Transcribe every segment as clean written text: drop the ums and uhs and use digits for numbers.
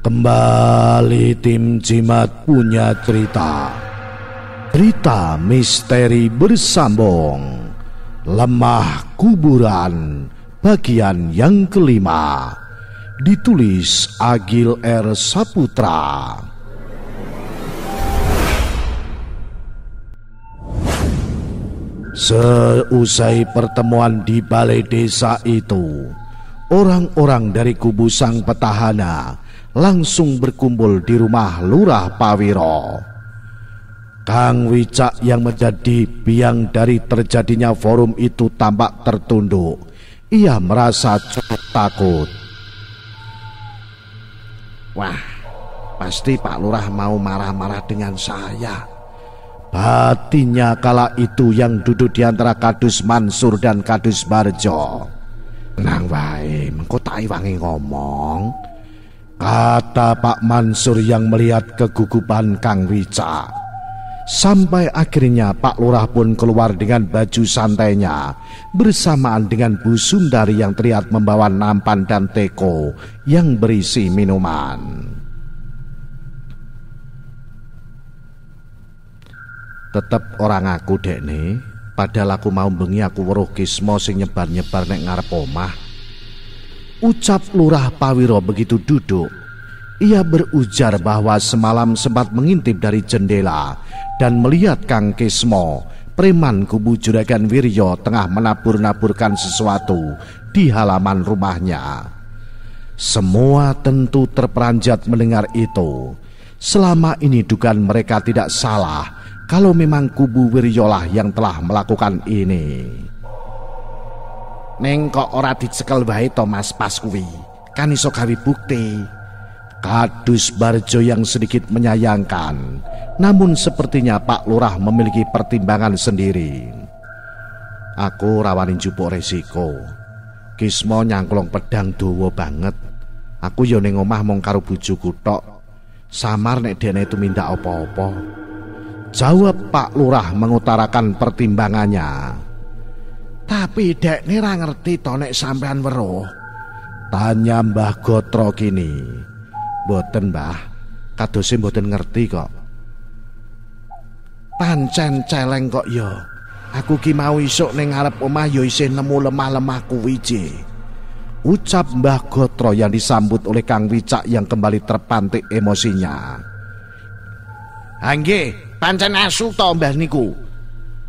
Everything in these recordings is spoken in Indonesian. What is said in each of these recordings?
Kembali tim Jimat punya cerita. Cerita misteri bersambung. Lemah Kuburan bagian yang kelima. Ditulis Agil R. Saputra. Seusai pertemuan di balai desa itu, orang-orang dari kubu sang petahana langsung berkumpul di rumah Lurah Pawiro. Kang Wicak yang menjadi biang dari terjadinya forum itu tampak tertunduk. Ia merasa cukup takut. Wah, pasti Pak Lurah mau marah-marah dengan saya. Batinnya kala itu yang duduk di antara Kadus Mansur dan Kadus Barjo. Tenang wae, mengko tak iwangi ngomong, kata Pak Mansur yang melihat kegugupan Kang Wicak. Sampai akhirnya Pak Lurah pun keluar dengan baju santainya bersamaan dengan Bu Sundari yang terlihat membawa nampan dan teko yang berisi minuman. Tetep orang aku dekne, padahal aku mau bengi aku weruh Kismo sing nyebar-nyebar nek ngarep omah. Ucap Lurah Pawiro begitu duduk. Ia berujar bahwa semalam sempat mengintip dari jendela dan melihat Kang Kismo, preman kubu Juragan Wiryo, tengah menabur-naburkan sesuatu di halaman rumahnya. Semua tentu terperanjat mendengar itu. Selama ini dugaan mereka tidak salah kalau memang kubu Wiryolah yang telah melakukan ini. Neng kok ora dicekel wae to Mas pas kuwi, kan iso gawe bukti. Kadus Barjo yang sedikit menyayangkan, namun sepertinya Pak Lurah memiliki pertimbangan sendiri. Aku rawanin jupuk resiko. Kismo nyangklong pedang dawa banget. Aku yo ning omah mung karo bojoku tok. Samar nek dene itu minta apa-apa. Jawab Pak Lurah mengutarakan pertimbangannya. Tapi dek ini ra ngerti to nek sampean weruh, tanya Mbah Gotro kini. Boten Mbah, kadose boten ngerti kok. Pancen celeng kok yo. Aku ki mau isuk ning ngarep omah yo isih nemu lemah-lemah kuwi je. Ucap Mbah Gotro yang disambut oleh Kang Wicak yang kembali terpantik emosinya. Angge, pancen asu to Mbah niku.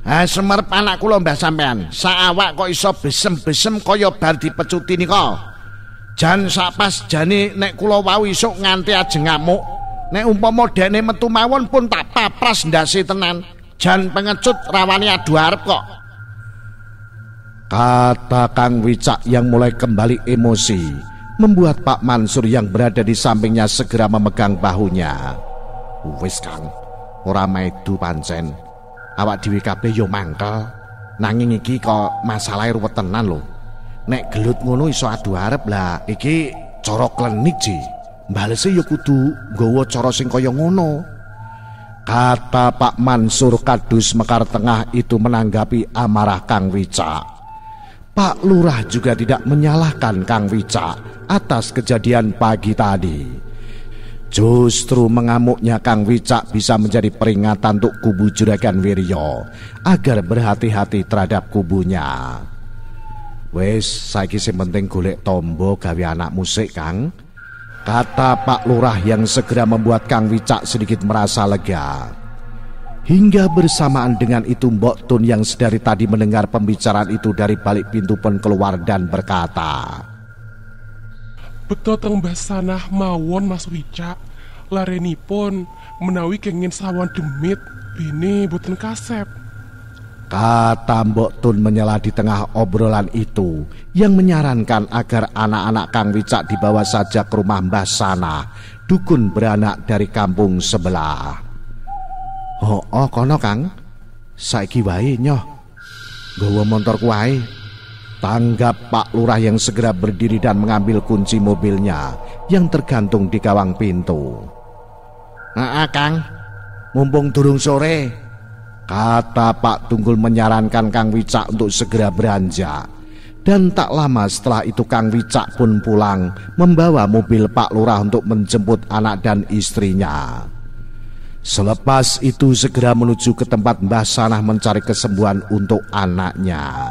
Ha semerep anak kula Mbah sampean. Saawak kok iso besem-besem kaya bar dipecuti nika. Jan sapas jane nek kula wau isuk nganti ajeng ngamuk. Nek umpama dene metu mawon pun tak papras ndase tenan. Jan pengecut rawani adu arep kok. Kata Kang Wicak yang mulai kembali emosi membuat Pak Mansur yang berada di sampingnya segera memegang bahunya. Wis Kang, ora maidu pancen. Awak dhewe kabeh yo mangkel. Nanging iki kok masalahe ruwet tenan lho. Nek gelut ngono iso adu arep lah. Iki cara klenik ji. Balese yo kudu nggawa cara sing kaya ngono. Kata Pak Mansur Kadus Mekar Tengah itu menanggapi amarah Kang Wicak. Pak Lurah juga tidak menyalahkan Kang Wicak atas kejadian pagi tadi. Justru mengamuknya Kang Wicak bisa menjadi peringatan untuk kubu Juragan Wiryo agar berhati-hati terhadap kubunya. Wes, saiki sing penting golek tombo gawe anak musik, Kang. Kata Pak Lurah yang segera membuat Kang Wicak sedikit merasa lega. Hingga bersamaan dengan itu Mbok Tun yang sedari tadi mendengar pembicaraan itu dari balik pintu pun keluar dan berkata, Beto teng Mbah Sanah mawon Mas Wicak. Larenipun menawi kenging sawan demit bene boten kasep. Kata Mbok Tun menyela di tengah obrolan itu yang menyarankan agar anak-anak Kang Wicak dibawa saja ke rumah Mbah Sanah, dukun beranak dari kampung sebelah. Oh kono Kang, saiki wae nyoh, nggawa montorku wae. Tanggap Pak Lurah yang segera berdiri dan mengambil kunci mobilnya yang tergantung di gawang pintu. Kang, mumpung durung sore, kata Pak Tunggul menyarankan Kang Wicak untuk segera beranjak. Dan tak lama setelah itu Kang Wicak pun pulang membawa mobil Pak Lurah untuk menjemput anak dan istrinya. Selepas itu segera menuju ke tempat Mbah Sanah mencari kesembuhan untuk anaknya.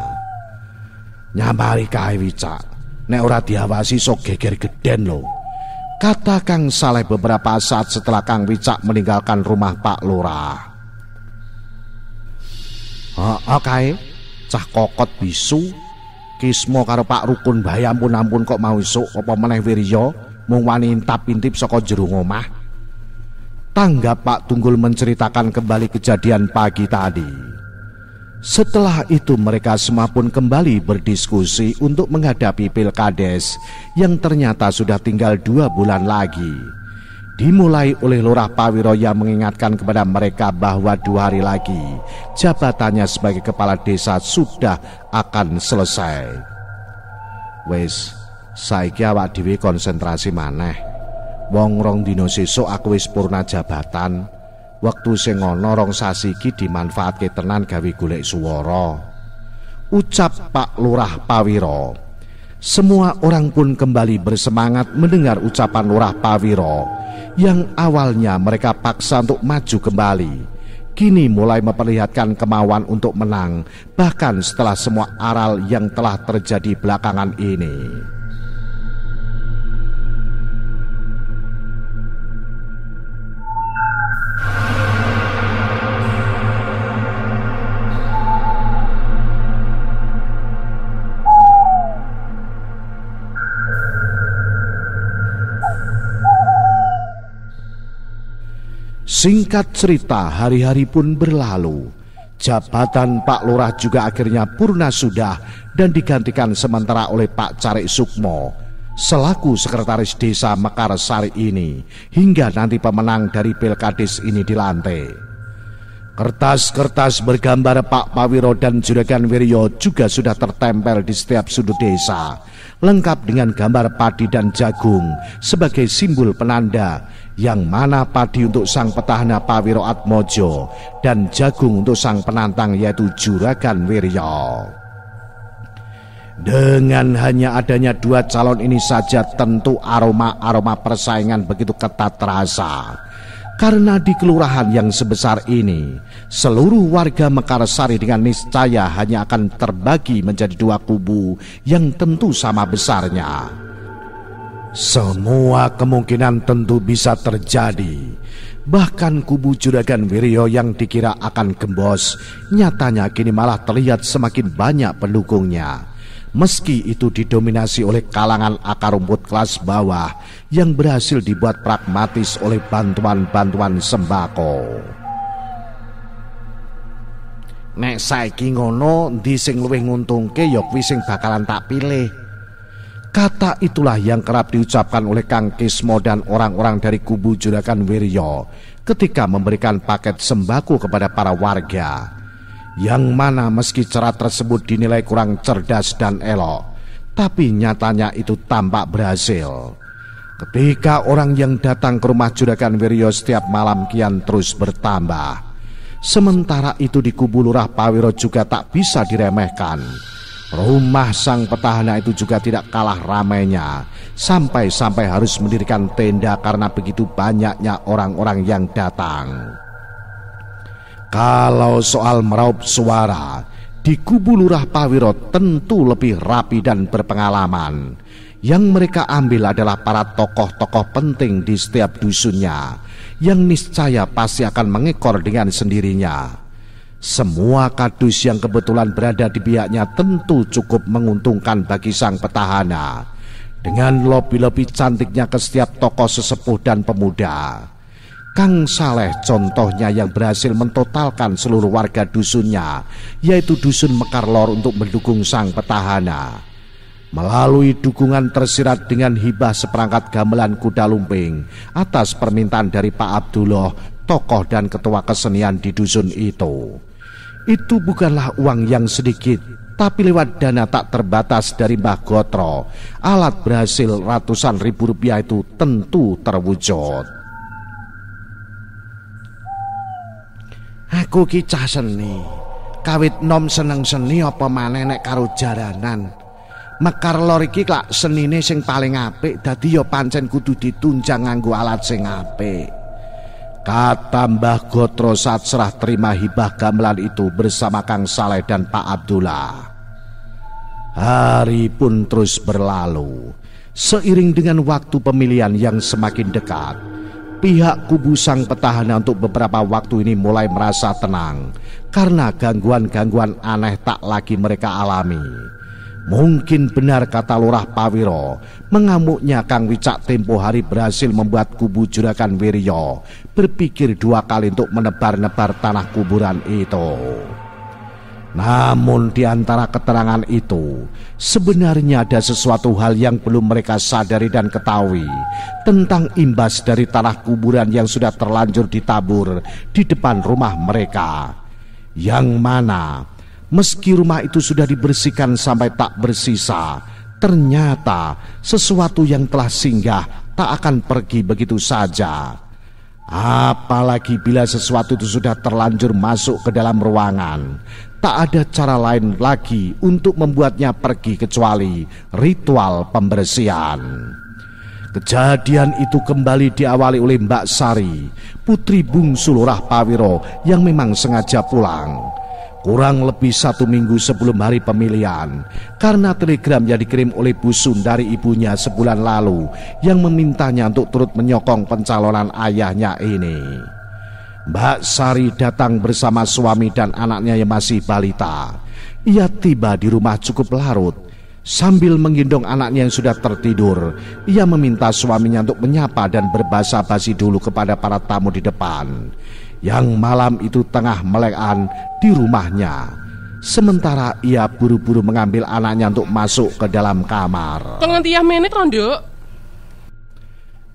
Nyamari kae Wicak, nek ora diawasi sok geger geden lho, kata Kang Saleh beberapa saat setelah Kang Wicak meninggalkan rumah Pak Lurah. Kae cah kokot bisu Kismo karo Pak Rukun bae ampun kok mau esuk apa meneh Wirya mung wani intap-intip saka jero omah. Tanggap Pak Tunggul menceritakan kembali kejadian pagi tadi. Setelah itu mereka semua pun kembali berdiskusi untuk menghadapi Pilkades yang ternyata sudah tinggal 2 bulan lagi. Dimulai oleh Lurah Pawiro yang mengingatkan kepada mereka bahwa 2 hari lagi jabatannya sebagai kepala desa sudah akan selesai. Wis, saiki awak dhewe konsentrasi maneh. Wong rong dina sesuk aku wis purna jabatan. Wektu sing ana 2 sasi iki dimanfaatke tenan gawe golek swara, ucap Pak Lurah Pawiro. Semua orang pun kembali bersemangat mendengar ucapan Lurah Pawiro yang awalnya mereka paksa untuk maju kembali, kini mulai memperlihatkan kemauan untuk menang, bahkan setelah semua aral yang telah terjadi belakangan ini. Singkat cerita, hari-hari pun berlalu. Jabatan Pak Lurah juga akhirnya purna sudah dan digantikan sementara oleh Pak Carik Sukmo selaku sekretaris desa Mekarsari ini hingga nanti pemenang dari Pilkades ini dilantik. Kertas-kertas bergambar Pak Pawiro dan Juragan Wiryo juga sudah tertempel di setiap sudut desa, lengkap dengan gambar padi dan jagung sebagai simbol penanda yang mana padi untuk sang petahana Pawiro Atmojo dan jagung untuk sang penantang yaitu Juragan Wiryo. Dengan hanya adanya 2 calon ini saja tentu aroma-aroma persaingan begitu ketat terasa. Karena di kelurahan yang sebesar ini, seluruh warga Mekarsari dengan niscaya hanya akan terbagi menjadi 2 kubu yang tentu sama besarnya. Semua kemungkinan tentu bisa terjadi. Bahkan kubu Juragan Wiryo yang dikira akan gembos, nyatanya kini malah terlihat semakin banyak pendukungnya. Meski itu didominasi oleh kalangan akar rumput kelas bawah yang berhasil dibuat pragmatis oleh bantuan-bantuan sembako. Nek saiki ngono, ndi sing luwih nguntungke ya kuwi sing bakalan tak pilih. Kata itulah yang kerap diucapkan oleh Kang Kismo dan orang-orang dari kubu Juragan Wiryo ketika memberikan paket sembako kepada para warga, yang mana meski cara tersebut dinilai kurang cerdas dan elok, tapi nyatanya itu tampak berhasil. Ketika orang yang datang ke rumah Juragan Wiryo setiap malam kian terus bertambah. Sementara itu di kubu Lurah Pawiro juga tak bisa diremehkan. Rumah sang petahana itu juga tidak kalah ramainya, sampai-sampai harus mendirikan tenda karena begitu banyaknya orang-orang yang datang. Kalau soal meraup suara, di kubu Lurah Pawiro tentu lebih rapi dan berpengalaman. Yang mereka ambil adalah para tokoh-tokoh penting di setiap dusunnya, yang niscaya pasti akan mengekor dengan sendirinya. Semua kadus yang kebetulan berada di pihaknya tentu cukup menguntungkan bagi sang petahana. Dengan lobi-lobi cantiknya ke setiap tokoh sesepuh dan pemuda. Kang Saleh contohnya yang berhasil mentotalkan seluruh warga dusunnya, yaitu dusun Mekarlor untuk mendukung sang petahana. Melalui dukungan tersirat dengan hibah seperangkat gamelan kuda lumping atas permintaan dari Pak Abdullah, tokoh dan ketua kesenian di dusun itu. Itu bukanlah uang yang sedikit, tapi lewat dana tak terbatas dari Mbah Gotro, alat berhasil ratusan ribu rupiah itu tentu terwujud. Aku ki cah seni, kawit nom seneng seni apa maneh nek karo jaranan. Mekar Lor iki klak senine sing paling apik, dadi ya pancen kudu ditunjang nganggo alat sing apik. Kata Mbah Gotro saat serah terima hibah gamelan itu bersama Kang Saleh dan Pak Abdullah. Hari pun terus berlalu. Seiring dengan waktu pemilihan yang semakin dekat, pihak kubu sang petahana untuk beberapa waktu ini mulai merasa tenang karena gangguan-gangguan aneh tak lagi mereka alami. Mungkin benar kata Lurah Pawiro, mengamuknya Kang Wicak tempo hari berhasil membuat kubu Juragan Wiryo berpikir 2 kali untuk menebar-nebar tanah kuburan itu. Namun di antara keterangan itu, sebenarnya ada sesuatu hal yang belum mereka sadari dan ketahui tentang imbas dari tanah kuburan yang sudah terlanjur ditabur di depan rumah mereka. Yang mana, meski rumah itu sudah dibersihkan sampai tak bersisa, ternyata sesuatu yang telah singgah tak akan pergi begitu saja. Apalagi bila sesuatu itu sudah terlanjur masuk ke dalam ruangan, tak ada cara lain lagi untuk membuatnya pergi kecuali ritual pembersihan. Kejadian itu kembali diawali oleh Mbak Sari, putri bungsu Lurah Pawiro yang memang sengaja pulang kurang lebih 1 minggu sebelum hari pemilihan, karena telegram yang dikirim oleh Bu Sun dari ibunya sebulan lalu yang memintanya untuk turut menyokong pencalonan ayahnya ini. Mbak Sari datang bersama suami dan anaknya yang masih balita. Ia tiba di rumah cukup larut. Sambil menggendong anaknya yang sudah tertidur, ia meminta suaminya untuk menyapa dan berbasa-basi dulu kepada para tamu di depan yang malam itu tengah melekan di rumahnya. Sementara ia buru-buru mengambil anaknya untuk masuk ke dalam kamar. Pengantiah menit Rondo,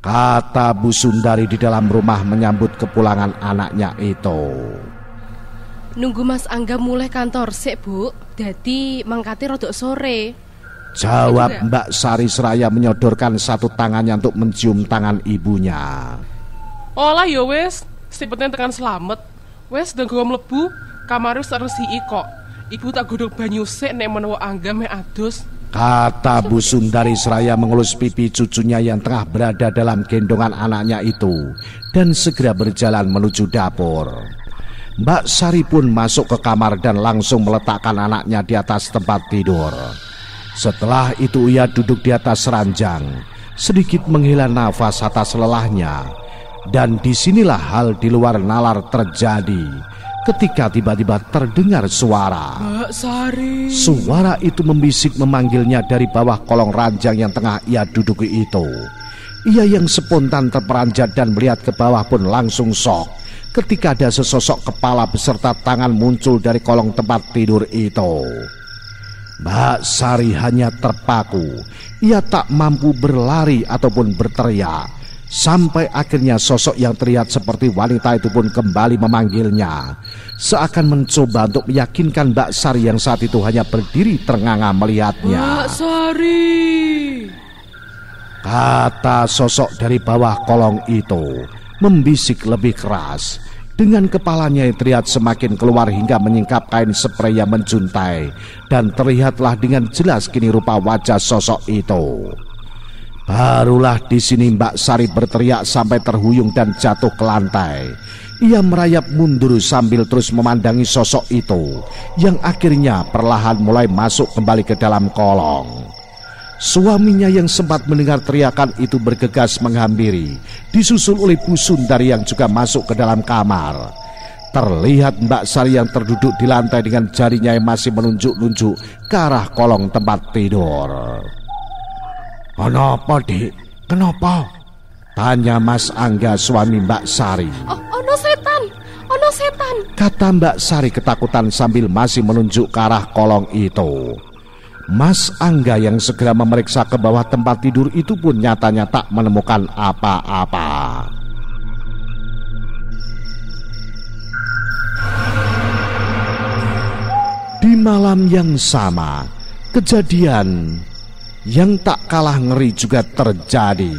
kata Bu Sundari di dalam rumah menyambut kepulangan anaknya itu. Nunggu Mas Angga mulai kantor sik, Bu. Dadi mangkate rodok sore. Jawab Mbak Sari seraya menyodorkan satu tangannya untuk mencium tangan ibunya. olah ya wes, sipetnya tekan selamat. Wes dan gua mlebu, kamar wis resiki kok. Ibu tak godhog banyu sik nek menawa Angga meh adus. Kata Bu Sundari seraya mengelus pipi cucunya yang tengah berada dalam gendongan anaknya itu dan segera berjalan menuju dapur. Mbak Sari pun masuk ke kamar dan langsung meletakkan anaknya di atas tempat tidur. Setelah itu ia duduk di atas ranjang, sedikit menghela nafas atas lelahnya. Dan disinilah hal di luar nalar terjadi ketika tiba-tiba terdengar suara. Mbak Sari. Suara itu membisik memanggilnya dari bawah kolong ranjang yang tengah ia duduki itu. Ia yang spontan terperanjat dan melihat ke bawah pun langsung shock ketika ada sesosok kepala beserta tangan muncul dari kolong tempat tidur itu. Mbak Sari hanya terpaku. Ia tak mampu berlari ataupun berteriak, sampai akhirnya sosok yang terlihat seperti wanita itu pun kembali memanggilnya, seakan mencoba untuk meyakinkan Mbak Sari yang saat itu hanya berdiri ternganga melihatnya. Mbak Sari, kata sosok dari bawah kolong itu membisik lebih keras. Dengan kepalanya yang terlihat semakin keluar hingga menyingkap kain sprei yang menjuntai, dan terlihatlah dengan jelas kini rupa wajah sosok itu. Barulah di sini Mbak Sari berteriak sampai terhuyung dan jatuh ke lantai. Ia merayap mundur sambil terus memandangi sosok itu yang akhirnya perlahan mulai masuk kembali ke dalam kolong. Suaminya yang sempat mendengar teriakan itu bergegas menghampiri, disusul oleh Bu Sundari yang juga masuk ke dalam kamar. Terlihat Mbak Sari yang terduduk di lantai dengan jarinya yang masih menunjuk-nunjuk ke arah kolong tempat tidur. "Kenapa, Dik? Kenapa?" tanya Mas Angga, suami Mbak Sari. Ono setan, ono setan, kata Mbak Sari ketakutan sambil masih menunjuk ke arah kolong itu. Mas Angga yang segera memeriksa ke bawah tempat tidur itu pun nyatanya tak menemukan apa-apa. Di malam yang sama, kejadian yang tak kalah ngeri juga terjadi.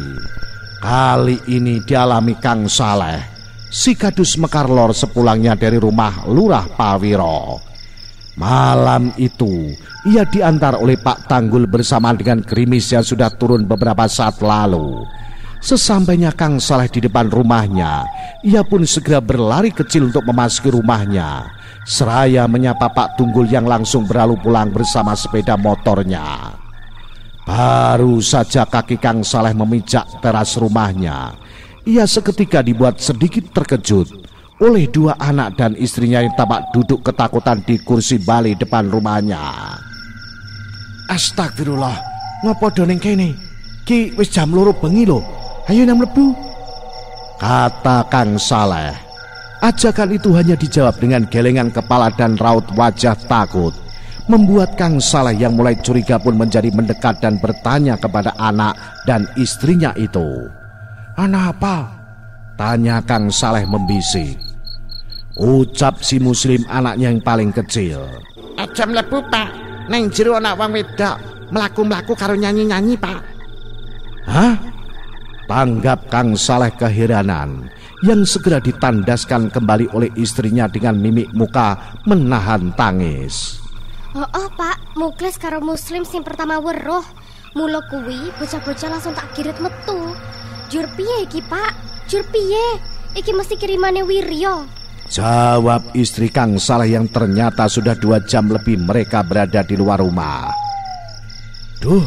Kali ini dialami Kang Saleh, si Kadus Mekar Lor sepulangnya dari rumah Lurah Pawiro. Malam itu ia diantar oleh Pak Tanggul bersamaan dengan gerimis yang sudah turun beberapa saat lalu. Sesampainya Kang Saleh di depan rumahnya, ia pun segera berlari kecil untuk memasuki rumahnya, seraya menyapa Pak Tunggul yang langsung berlalu pulang bersama sepeda motornya. Baru saja kaki Kang Saleh memijak teras rumahnya, ia seketika dibuat sedikit terkejut oleh dua anak dan istrinya yang tampak duduk ketakutan di kursi bali depan rumahnya. Astagfirullah, ngopo doneng kene? Ki wis jam 2 bengi lho. Ayo nang mlebu, kata Kang Saleh. Ajakan itu hanya dijawab dengan gelengan kepala dan raut wajah takut, membuat Kang Saleh yang mulai curiga pun menjadi mendekat dan bertanya kepada anak dan istrinya itu. Anak apa? Tanya Kang Saleh membisik. Ucap si Muslim anaknya yang paling kecil. Aja mlebu, Pak. Neng jero anak wong wedok mlaku-mlaku karo nyanyi-nyanyi, Pak. Hah? Tanggap Kang Saleh keheranan yang segera ditandaskan kembali oleh istrinya dengan mimik muka menahan tangis. Oh Pak, Muklis karo Muslim sing pertama weruh. Mula kuwi bocah-bocah langsung tak kirit metu. Jur piye iki, Pak? Jur piye? Iki mesti kirimane Wirya. Jawab istri Kang Saleh yang ternyata sudah 2 jam lebih mereka berada di luar rumah. Duh,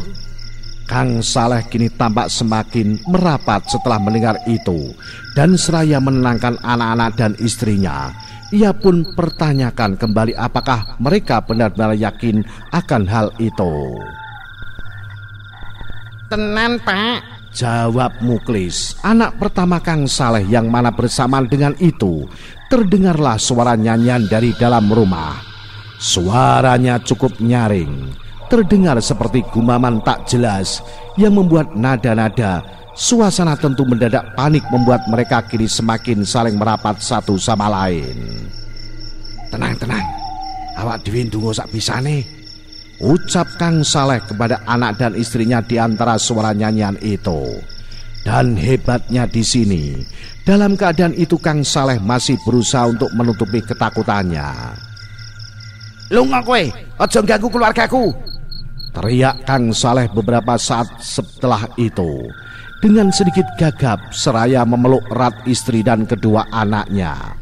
Kang Saleh kini tampak semakin merapat setelah mendengar itu, dan seraya menenangkan anak-anak dan istrinya, ia pun pertanyakan kembali apakah mereka benar-benar yakin akan hal itu. Tenan, Pak, jawab Muklis, anak pertama Kang Saleh, yang mana bersamaan dengan itu terdengarlah suara nyanyian dari dalam rumah. Suaranya cukup nyaring, terdengar seperti gumaman tak jelas yang membuat nada-nada. Suasana tentu mendadak panik membuat mereka kini semakin saling merapat satu sama lain. Tenang, awak dhewe ndonga sak bisane, ucap Kang Saleh kepada anak dan istrinya di antara suara nyanyian itu. Dan hebatnya di sini, dalam keadaan itu Kang Saleh masih berusaha untuk menutupi ketakutannya. Lunga kowe, aja ganggu keluargaku, teriak Kang Saleh beberapa saat setelah itu dengan sedikit gagap seraya memeluk erat istri dan kedua anaknya.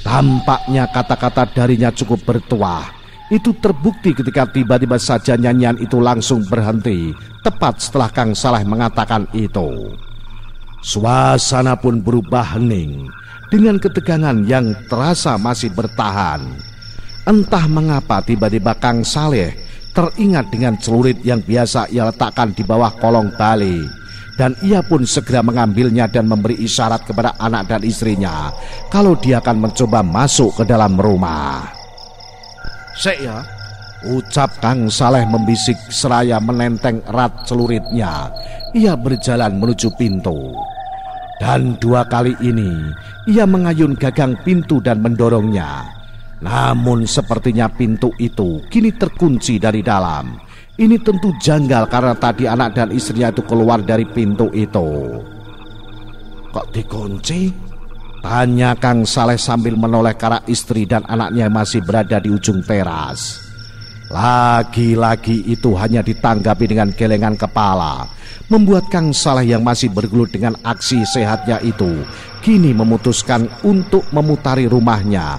Tampaknya kata-kata darinya cukup bertuah. Itu terbukti ketika tiba-tiba saja nyanyian itu langsung berhenti tepat setelah Kang Saleh mengatakan itu. Suasana pun berubah hening dengan ketegangan yang terasa masih bertahan. Entah mengapa tiba-tiba Kang Saleh teringat dengan celurit yang biasa ia letakkan di bawah kolong bali, dan ia pun segera mengambilnya dan memberi isyarat kepada anak dan istrinya kalau dia akan mencoba masuk ke dalam rumah. Sik ya, ucap Kang Saleh membisik seraya menenteng erat celuritnya. Ia berjalan menuju pintu, dan 2 kali ini ia mengayun gagang pintu dan mendorongnya. Namun sepertinya pintu itu kini terkunci dari dalam. Ini tentu janggal karena tadi anak dan istrinya itu keluar dari pintu itu. Kok dikunci? Tanya Kang Saleh sambil menoleh ke arah istri dan anaknya yang masih berada di ujung teras. Lagi-lagi itu hanya ditanggapi dengan gelengan kepala, membuat Kang Saleh yang masih bergelut dengan aksi sehatnya itu kini memutuskan untuk memutari rumahnya.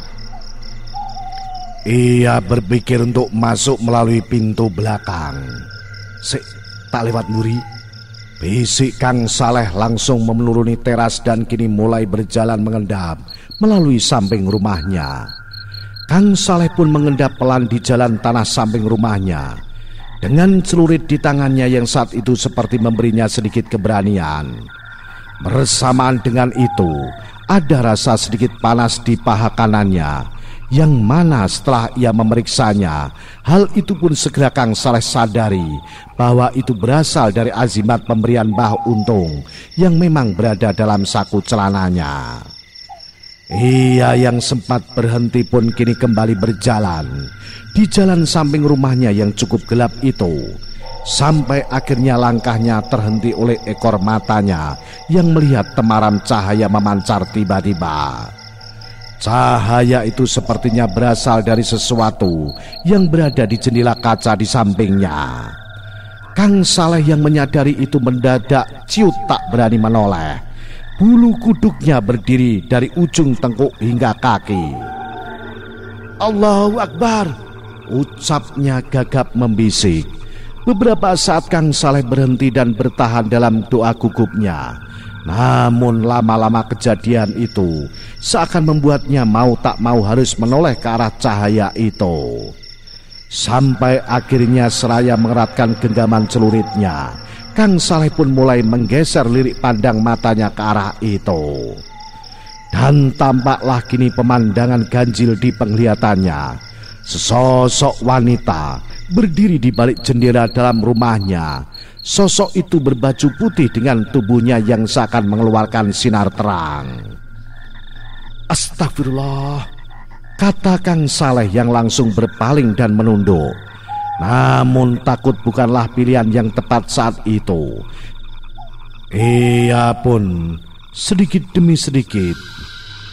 Ia berpikir untuk masuk melalui pintu belakang. Sik, tak lewat muri, bisik Kang Saleh langsung menuruni teras dan kini mulai berjalan mengendap melalui samping rumahnya. Kang Saleh pun mengendap pelan di jalan tanah samping rumahnya, dengan celurit di tangannya yang saat itu seperti memberinya sedikit keberanian. Bersamaan dengan itu, ada rasa sedikit panas di paha kanannya, yang mana setelah ia memeriksanya, hal itu pun segera Kang Saleh sadari bahwa itu berasal dari azimat pemberian Mbah Untung yang memang berada dalam saku celananya. Ia yang sempat berhenti pun kini kembali berjalan di jalan samping rumahnya yang cukup gelap itu, sampai akhirnya langkahnya terhenti oleh ekor matanya yang melihat temaram cahaya memancar tiba-tiba. Cahaya itu sepertinya berasal dari sesuatu yang berada di jendela kaca di sampingnya. Kang Saleh yang menyadari itu mendadak ciut tak berani menoleh. Bulu kuduknya berdiri dari ujung tengkuk hingga kaki. Allahu Akbar, ucapnya gagap membisik. Beberapa saat Kang Saleh berhenti dan bertahan dalam doa gugupnya. Namun lama-lama kejadian itu seakan membuatnya mau tak mau harus menoleh ke arah cahaya itu. Sampai akhirnya seraya mengeratkan genggaman celuritnya, Kang Saleh pun mulai menggeser lirik pandang matanya ke arah itu. Dan tampaklah kini pemandangan ganjil di penglihatannya. Sesosok wanita berdiri di balik jendela dalam rumahnya. Sosok itu berbaju putih dengan tubuhnya yang seakan mengeluarkan sinar terang. Astagfirullah, kata Kang Saleh yang langsung berpaling dan menunduk. Namun takut bukanlah pilihan yang tepat saat itu. Ia pun sedikit demi sedikit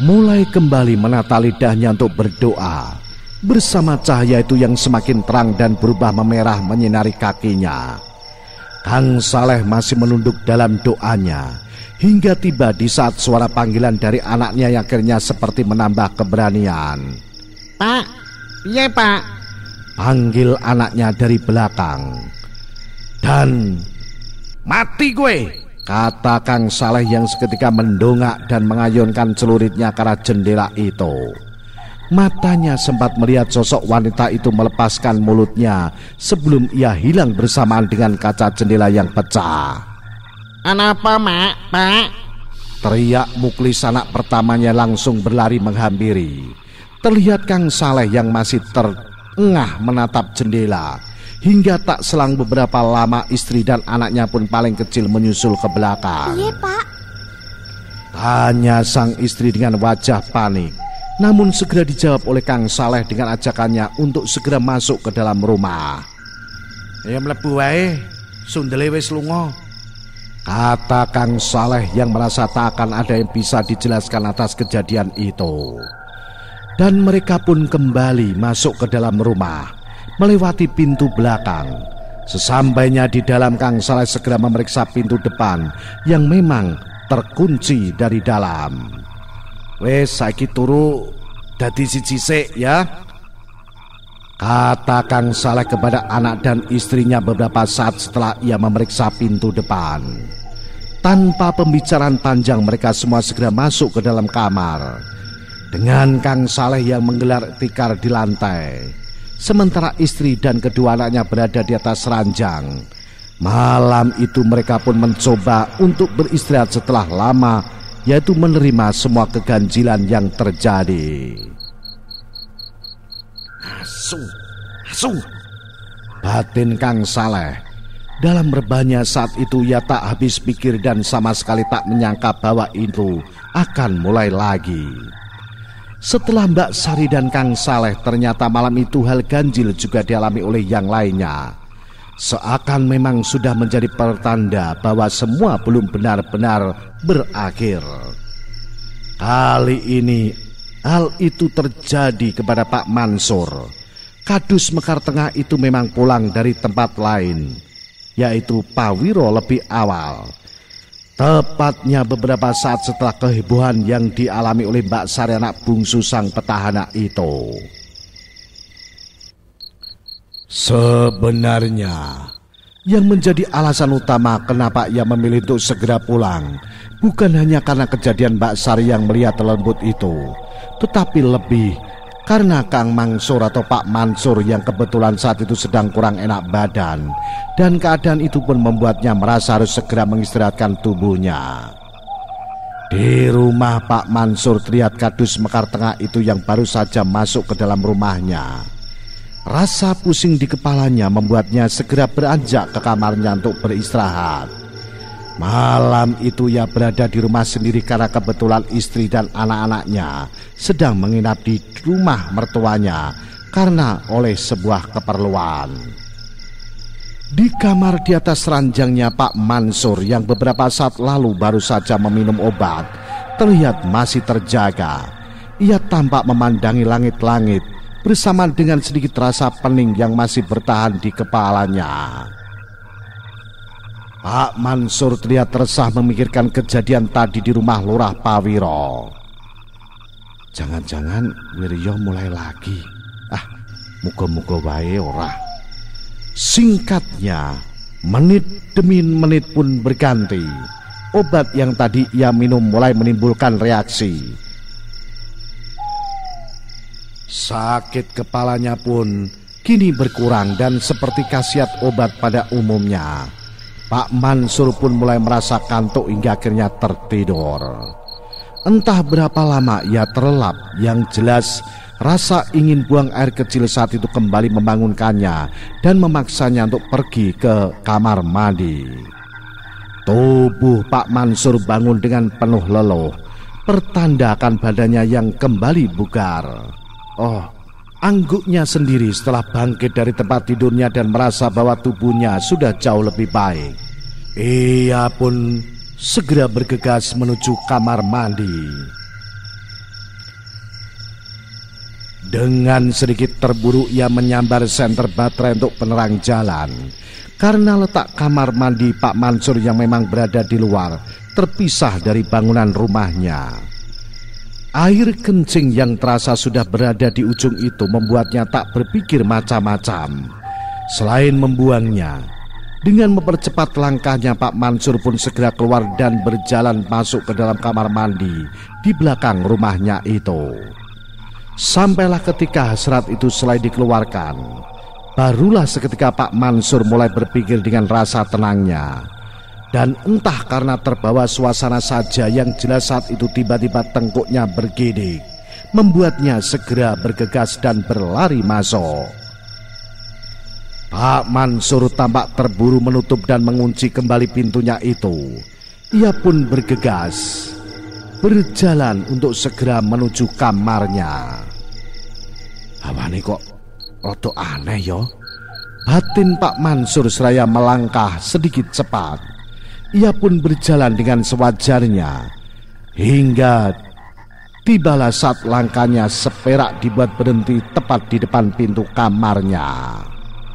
mulai kembali menata lidahnya untuk berdoa. Bersama cahaya itu yang semakin terang dan berubah memerah menyinari kakinya. Kang Saleh masih menunduk dalam doanya hingga tiba di saat suara panggilan dari anaknya yang akhirnya seperti menambah keberanian. Pak, iya Pak, panggil anaknya dari belakang. Dan mati gue, kata Kang Saleh yang seketika mendongak dan mengayunkan celuritnya ke arah jendela itu. Matanya sempat melihat sosok wanita itu melepaskan mulutnya sebelum ia hilang bersamaan dengan kaca jendela yang pecah. Kenapa Mak, Pak? Teriak Muklis anak pertamanya langsung berlari menghampiri. Terlihat Kang Saleh yang masih terengah menatap jendela. Hingga tak selang beberapa lama istri dan anaknya pun paling kecil menyusul ke belakang. Iya Pak, tanya sang istri dengan wajah panik. Namun segera dijawab oleh Kang Saleh dengan ajakannya untuk segera masuk ke dalam rumah. Ya mlebu wae, sundele wis lunga, kata Kang Saleh yang merasa tak akan ada yang bisa dijelaskan atas kejadian itu. Dan mereka pun kembali masuk ke dalam rumah, melewati pintu belakang. Sesampainya di dalam, Kang Saleh segera memeriksa pintu depan yang memang terkunci dari dalam. Wes saiki turu dadi siji sik ya, kata Kang Saleh kepada anak dan istrinya beberapa saat setelah ia memeriksa pintu depan. Tanpa pembicaraan panjang mereka semua segera masuk ke dalam kamar. Dengan Kang Saleh yang menggelar tikar di lantai, sementara istri dan kedua anaknya berada di atas ranjang. Malam itu mereka pun mencoba untuk beristirahat setelah lama, yaitu menerima semua keganjilan yang terjadi. Asu, batin Kang Saleh. Dalam rebahnya saat itu ia tak habis pikir dan sama sekali tak menyangka bahwa itu akan mulai lagi. Setelah Mbak Sari dan Kang Saleh, ternyata malam itu hal ganjil juga dialami oleh yang lainnya. Seakan memang sudah menjadi pertanda bahwa semua belum benar-benar berakhir. Kali ini hal itu terjadi kepada Pak Mansur. Kadus Mekar Tengah itu memang pulang dari tempat lain, yaitu Pawiro lebih awal. Tepatnya beberapa saat setelah kehebohan yang dialami oleh Mbak Sari anak bungsu sang petahana itu. Sebenarnya yang menjadi alasan utama kenapa ia memilih untuk segera pulang bukan hanya karena kejadian Mbak Sari yang melihat lembut itu, tetapi lebih karena Kang Mansur atau Pak Mansur yang kebetulan saat itu sedang kurang enak badan, dan keadaan itu pun membuatnya merasa harus segera mengistirahatkan tubuhnya. Di rumah Pak Mansur terlihat Kadus Mekar Tengah itu yang baru saja masuk ke dalam rumahnya. Rasa pusing di kepalanya membuatnya segera beranjak ke kamarnya untuk beristirahat. Malam itu ia berada di rumah sendiri karena kebetulan istri dan anak-anaknya sedang menginap di rumah mertuanya karena oleh sebuah keperluan. Di kamar di atas ranjangnya Pak Mansur yang beberapa saat lalu baru saja meminum obat terlihat masih terjaga. Ia tampak memandangi langit-langit bersamaan dengan sedikit rasa pening yang masih bertahan di kepalanya. Pak Mansur terlihat resah memikirkan kejadian tadi di rumah Lurah Pawiro. Jangan-jangan Wiryo mulai lagi. Muga-muga wae ora. Singkatnya, menit demi menit pun berganti. Obat yang tadi ia minum mulai menimbulkan reaksi. Sakit kepalanya pun kini berkurang dan seperti khasiat obat pada umumnya, Pak Mansur pun mulai merasa kantuk hingga akhirnya tertidur. Entah berapa lama ia terlelap, yang jelas rasa ingin buang air kecil saat itu kembali membangunkannya dan memaksanya untuk pergi ke kamar mandi. Tubuh Pak Mansur bangun dengan penuh leluh, pertanda akan badannya yang kembali bugar. Angguknya sendiri setelah bangkit dari tempat tidurnya dan merasa bahwa tubuhnya sudah jauh lebih baik. Ia pun segera bergegas menuju kamar mandi. Dengan sedikit terburu ia menyambar senter baterai untuk penerang jalan. Karena letak kamar mandi Pak Mansur yang memang berada di luar terpisah dari bangunan rumahnya. Air kencing yang terasa sudah berada di ujung itu membuatnya tak berpikir macam-macam selain membuangnya. Dengan mempercepat langkahnya, Pak Mansur pun segera keluar dan berjalan masuk ke dalam kamar mandi di belakang rumahnya itu. Sampailah ketika hasrat itu selesai dikeluarkan, barulah seketika Pak Mansur mulai berpikir dengan rasa tenangnya. Dan entah karena terbawa suasana saja, yang jelas saat itu tiba-tiba tengkuknya bergidik, membuatnya segera bergegas dan berlari masuk. Pak Mansur tampak terburu menutup dan mengunci kembali pintunya itu. Ia pun bergegas berjalan untuk segera menuju kamarnya. Hawane kok rada aneh ya, batin Pak Mansur seraya melangkah sedikit cepat. Ia pun berjalan dengan sewajarnya hingga tibalah saat langkahnya seperak dibuat berhenti tepat di depan pintu kamarnya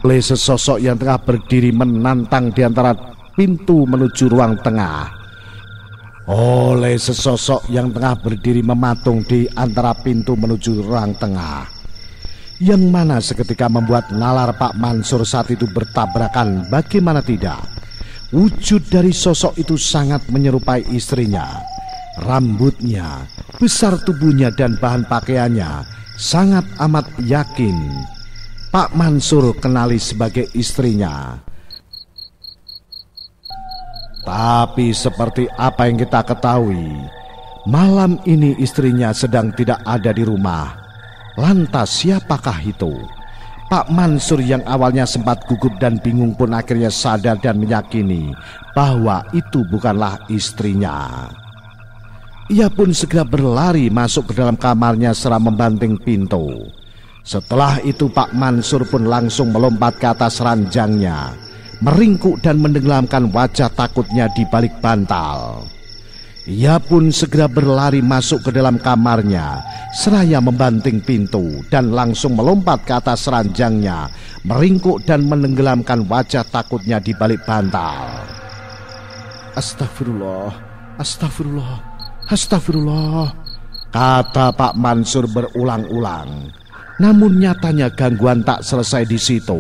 oleh sesosok yang tengah berdiri menantang di antara pintu menuju ruang tengah. Oleh sesosok yang tengah berdiri mematung di antara pintu menuju ruang tengah, yang mana seketika membuat nalar Pak Mansur saat itu bertabrakan. Bagaimana tidak, wujud dari sosok itu sangat menyerupai istrinya. Rambutnya, besar tubuhnya dan bahan pakaiannya sangat amat yakin Pak Mansur kenali sebagai istrinya. Tapi seperti apa yang kita ketahui, malam ini istrinya sedang tidak ada di rumah. Lantas siapakah itu? Pak Mansur yang awalnya sempat gugup dan bingung pun akhirnya sadar dan meyakini bahwa itu bukanlah istrinya. Ia pun segera berlari masuk ke dalam kamarnya serta membanting pintu. Setelah itu Pak Mansur pun langsung melompat ke atas ranjangnya, meringkuk dan menenggelamkan wajah takutnya di balik bantal. Ia pun segera berlari masuk ke dalam kamarnya seraya membanting pintu dan langsung melompat ke atas ranjangnya, meringkuk dan menenggelamkan wajah takutnya di balik bantal. Astagfirullah, astagfirullah, astagfirullah, kata Pak Mansur berulang-ulang. Namun nyatanya gangguan tak selesai di situ,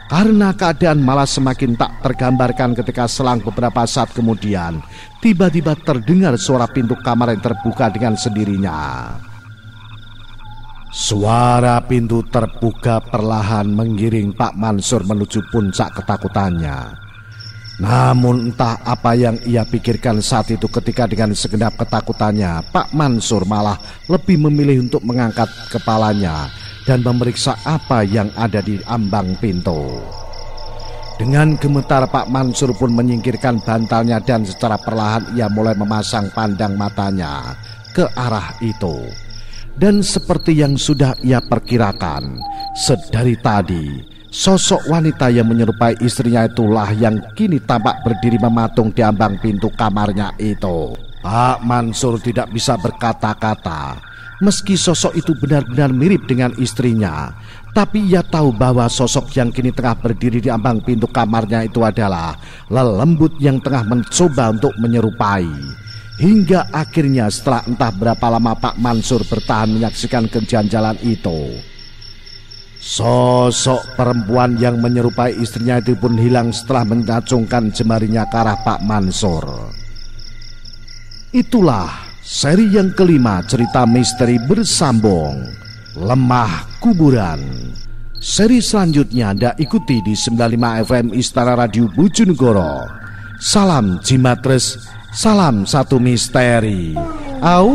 karena keadaan malah semakin tak tergambarkan ketika selang beberapa saat kemudian tiba-tiba terdengar suara pintu kamar yang terbuka dengan sendirinya. Suara pintu terbuka perlahan menggiring Pak Mansur menuju puncak ketakutannya. Namun entah apa yang ia pikirkan saat itu ketika dengan segenap ketakutannya Pak Mansur malah lebih memilih untuk mengangkat kepalanya dan memeriksa apa yang ada di ambang pintu. Dengan gemetar Pak Mansur pun menyingkirkan bantalnya dan secara perlahan ia mulai memasang pandang matanya ke arah itu. Dan seperti yang sudah ia perkirakan sedari tadi, sosok wanita yang menyerupai istrinya itulah yang kini tampak berdiri mematung di ambang pintu kamarnya itu. Pak Mansur tidak bisa berkata-kata. Meski sosok itu benar-benar mirip dengan istrinya, tapi ia tahu bahwa sosok yang kini tengah berdiri di ambang pintu kamarnya itu adalah lelembut yang tengah mencoba untuk menyerupai. Hingga akhirnya setelah entah berapa lama Pak Mansur bertahan menyaksikan kejanjalan itu, sosok perempuan yang menyerupai istrinya itu pun hilang setelah mengacungkan jemarinya ke arah Pak Mansur. Itulah seri yang kelima cerita misteri bersambung Lemah Kuburan. Seri selanjutnya Anda ikuti di 95 FM Istana Radio Bojonegoro. Salam Jimatres, salam satu misteri. Au.